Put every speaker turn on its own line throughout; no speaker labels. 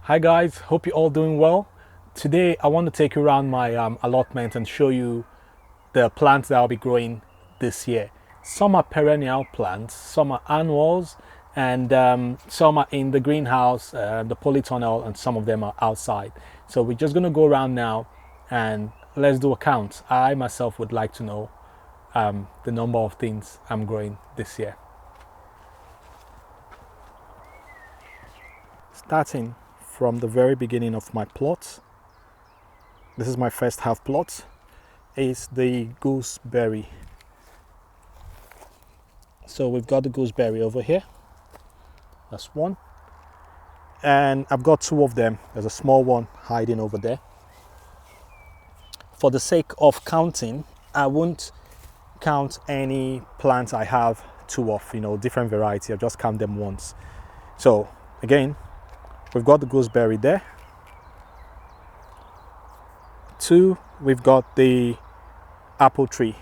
Hi guys, hope you're all doing well. Today I want to take you around my allotment and show you the plants that I'll be growing this year. Some are perennial plants, some are annuals, and some are in the greenhouse, the polytunnel, and some of them are outside. So we're just going to go around now and let's do a count. I myself would like to know the number of things I'm growing this year. Starting from the very beginning of my plot, this is my first half plot, is the gooseberry. So we've got the gooseberry over here. That's one. And I've got two of them. There's a small one hiding over there. For the sake of counting, I won't count any plants I have two of, different variety. I'll just count them once. So again, we've got the gooseberry there. Two, we've got the apple tree.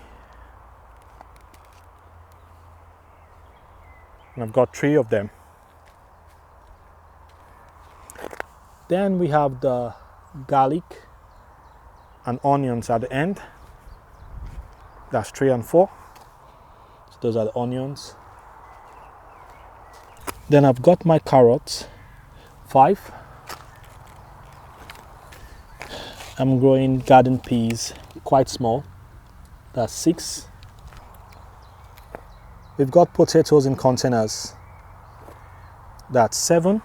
And I've got three of them. Then we have the garlic and onions at the end. That's 3 and 4. So those are the onions. Then I've got my carrots, 5. I'm growing garden peas, quite small. That's 6. We've got potatoes in containers. That's 7.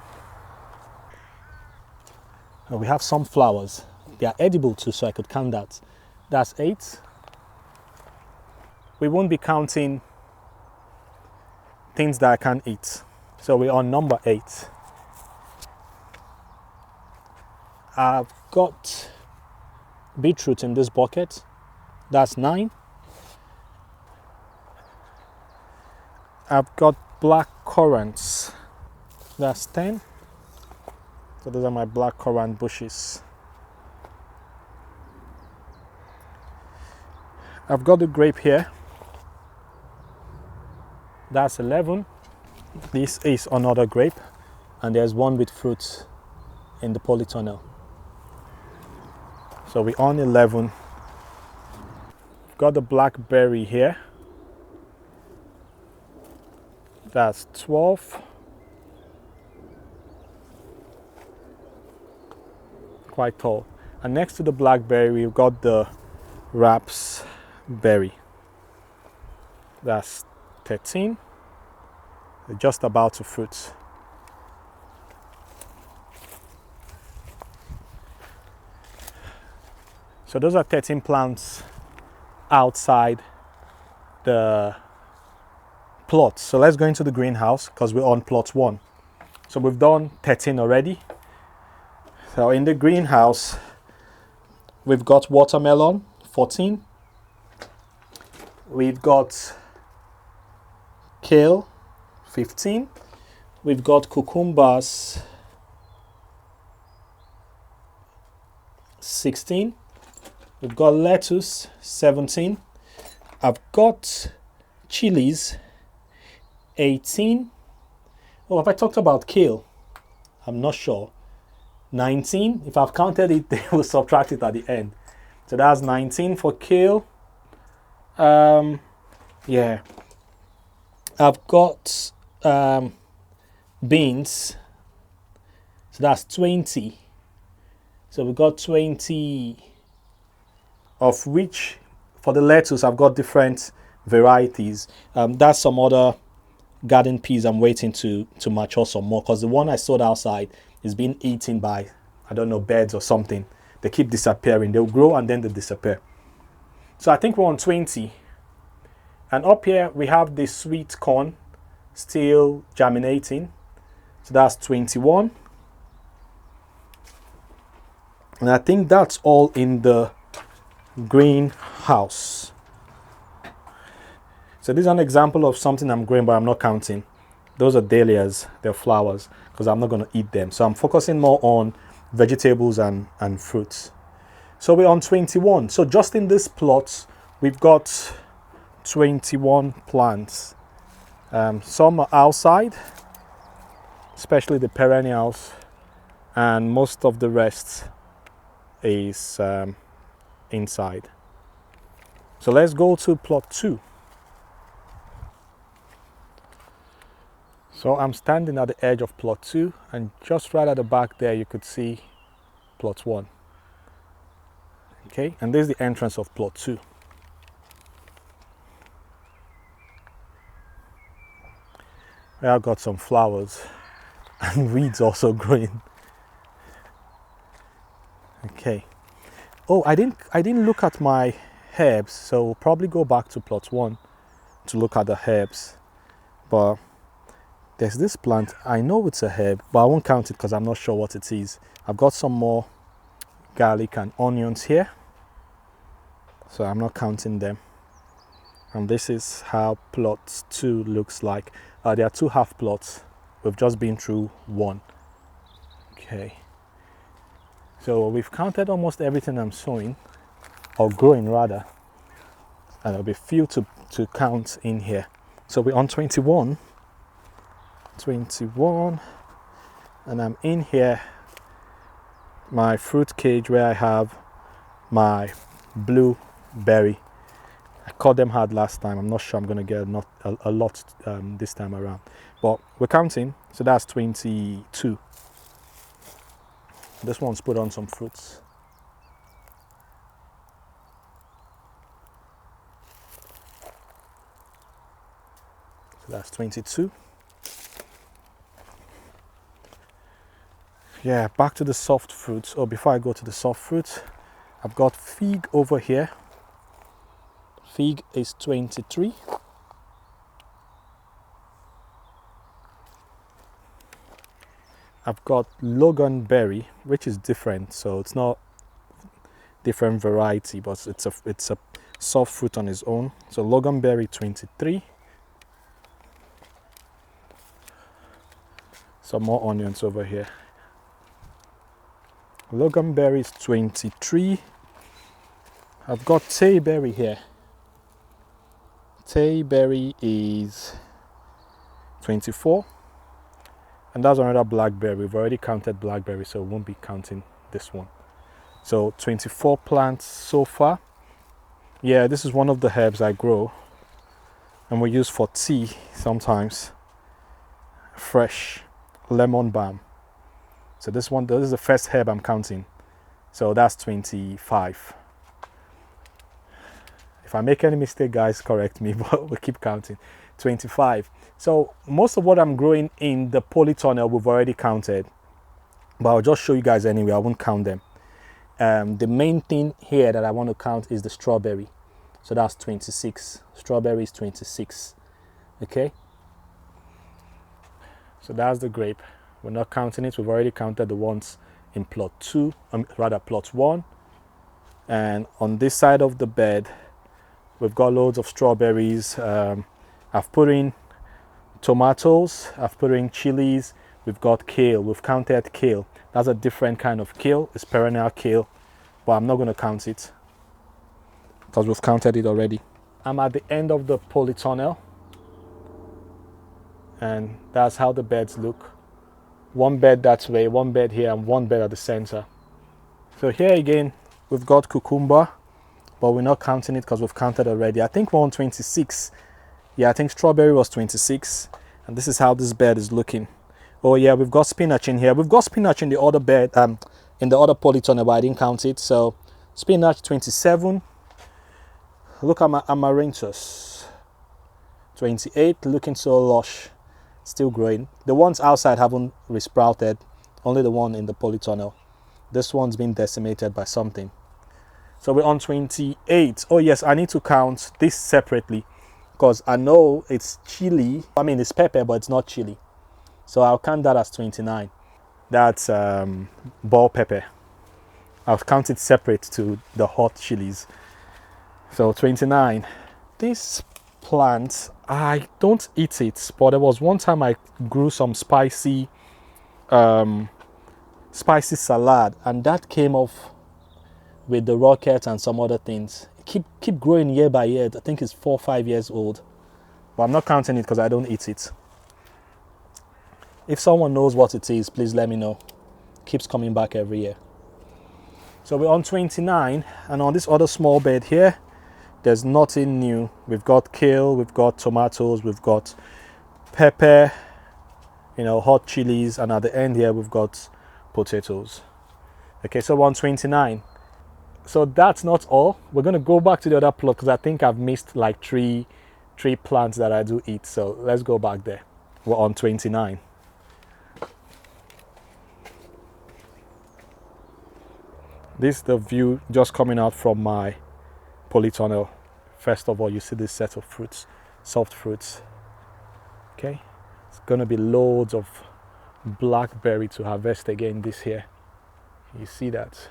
And we have some flowers. They are edible too, so I could count that. That's 8. We won't be counting things that I can't eat. So we're on number 8. I've got beetroot in this bucket. That's 9. I've got black currants. That's 10. So those are my black currant bushes. I've got the grape here. That's 11. This is another grape, and there's one with fruit in the polytunnel. So we're on 11. I've got the blackberry here. That's 12. Quite tall. And next to the blackberry, we've got the raspberry. That's 13. They're just about to fruit. So those are 13 plants outside the plot. So let's go into the greenhouse because we're on plot 1. So we've done 13 already. So in the greenhouse, we've got watermelon, 14. We've got kale, 15. We've got cucumbers, 16. We've got lettuce, 17. I've got chillies, 18. Oh, have I talked about kale? I'm not sure. 19. If I've counted it, they will subtract it at the end. So that's 19 for kale. Yeah. I've got beans. So that's 20. So we've got 20, of which for the lettuce I've got different varieties. That's some other garden peas I'm waiting to mature some more, because the one I sowed outside is being eaten by, I don't know, birds or something. They keep disappearing. They'll grow and then they disappear. So I think we're on 20. And up here we have the sweet corn still germinating. So that's 21. And I think that's all in the greenhouse. So this is an example of something I'm growing, but I'm not counting. Those are dahlias, they're flowers, because I'm not going to eat them. So I'm focusing more on vegetables and fruits. So we're on 21. So just in this plot, we've got 21 plants. Some are outside, especially the perennials. and most of the rest is inside. So let's go to plot 2. So I'm standing at the edge of plot 2, and just right at the back there you could see plot 1. Okay, and this is the entrance of plot 2. I've got some flowers and weeds also growing. Okay. Oh, I didn't look at my herbs, so we'll probably go back to plot 1 to look at the herbs. But there's this plant, I know it's a herb, but I won't count it because I'm not sure what it is. I've got some more garlic and onions here, so I'm not counting them. And this is how plot 2 looks like. There are 2 half plots. We've just been through 1. Okay. So we've counted almost everything I'm sowing, or growing rather. And there'll be few to count in here. So we're on 21. 21. And I'm in here, my fruit cage where I have my blueberry. I caught them hard last time. I'm not sure I'm going to get a lot this time around. But we're counting, so that's 22. This one's put on some fruits. So that's 22. Yeah, back to the soft fruits. Oh, before I go to the soft fruits, I've got fig over here. Fig is 23. I've got loganberry, which is different, so it's not different variety, but it's a soft fruit on its own. So loganberry 23. Some more onions over here. Loganberry is 23. I've got tayberry here. Tayberry is 24. And that's another blackberry. We've already counted blackberry, so we won't be counting this one. So 24 plants so far. Yeah, this is one of the herbs I grow, and we use for tea sometimes. Fresh lemon balm. So this is the first herb I'm counting. So that's 25. If I make any mistake, guys, correct me, but we'll keep counting. 25. So most of what I'm growing in the polytunnel we've already counted, but I'll just show you guys anyway. I won't count them. The main thing here that I want to count is the strawberry. So that's 26. Strawberry is 26. Okay. So that's the grape. We're not counting it. We've already counted the ones in plot 2, rather plot 1. And on this side of the bed, we've got loads of strawberries. I've put in tomatoes, I've put in chilies, we've got kale, we've counted kale. That's a different kind of kale, it's perennial kale, but I'm not going to count it because we've counted it already. I'm at the end of the polytunnel, and that's how the beds look. One bed that way, one bed here, and one bed at the center. So here again, we've got cucumber, but we're not counting it because we've counted already. I think we're on 26. Yeah, I think strawberry was 26, and this is how this bed is looking. Oh yeah, we've got spinach in here. We've got spinach in the other bed, in the other polytunnel, but I didn't count it. So spinach 27. Look at my amaranthus, 28, looking so lush, still growing. The ones outside haven't resprouted, only the one in the polytunnel. This one's been decimated by something. So we're on 28. Oh yes, I need to count this separately, because I know it's chili. I mean, it's pepper, but it's not chili. So I'll count that as 29. That's bell pepper. I'll count it separate to the hot chilies. So 29. This plant, I don't eat it, but there was one time I grew some spicy salad, and that came off with the rocket and some other things. Keep growing year by year. I think it's 4 or 5 years old, but I'm not counting it because I don't eat it. If someone knows what it is, please let me know. keeps coming back every year. So we're on 29, and on this other small bed here, there's nothing new. We've got kale, we've got tomatoes, we've got pepper, hot chilies, and at the end here we've got potatoes. Okay, so we're on 29. So that's not all. We're going to go back to the other plot because I think I've missed like three plants that I do eat. So let's go back there. We're on 29. This is the view just coming out from my polytunnel. First of all, you see this set of fruits, soft fruits. Okay, it's going to be loads of blackberry to harvest again this year. You see that?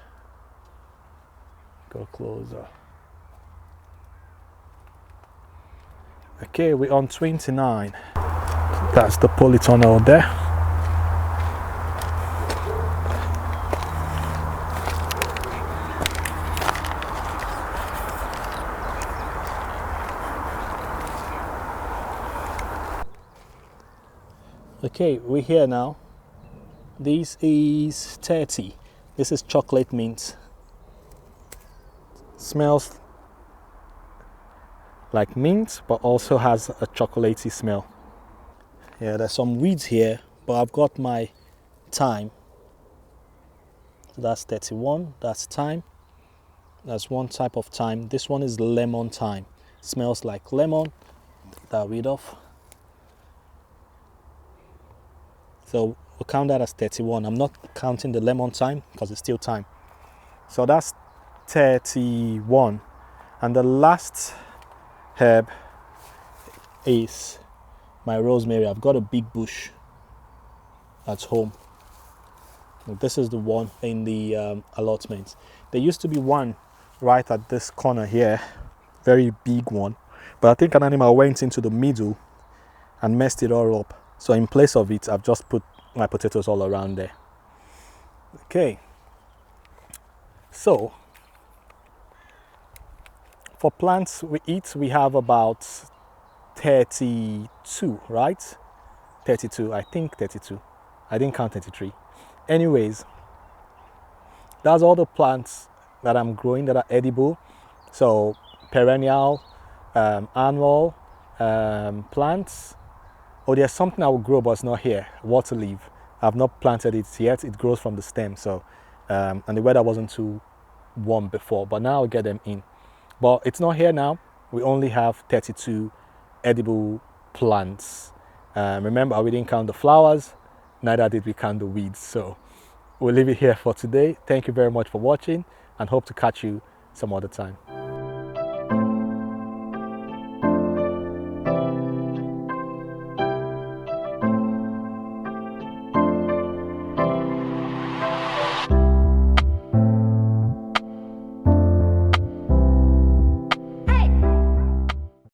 Go closer. Okay, we're on 29. That's the polytunnel there. Okay, we're here now. This is 30. This is chocolate mint. Smells like mint, but also has a chocolatey smell. Yeah, there's some weeds here, but I've got my thyme. So that's 31. That's thyme. That's one type of thyme. This one is lemon thyme. Smells like lemon. Take that weed off. So we'll count that as 31. I'm not counting the lemon thyme because it's still thyme. So that's 31. And the last herb is my rosemary. I've got a big bush at home. This is the one in the allotment. There used to be one right at this corner here, very big one. But I think an animal went into the middle and messed it all up. So in place of it, I've just put my potatoes all around there. Okay. So for plants we eat, we have about 32, right? 32, I think 32. I didn't count 33. Anyways, that's all the plants that I'm growing that are edible. So perennial, annual plants. Oh, there's something I will grow, but it's not here. Water leaf. I've not planted it yet. It grows from the stem. So, and the weather wasn't too warm before, but now I'll get them in. But it's not here now. We only have 32 edible plants. Remember, we didn't count the flowers. Neither did we count the weeds. So we'll leave it here for today. Thank you very much for watching and hope to catch you some other time.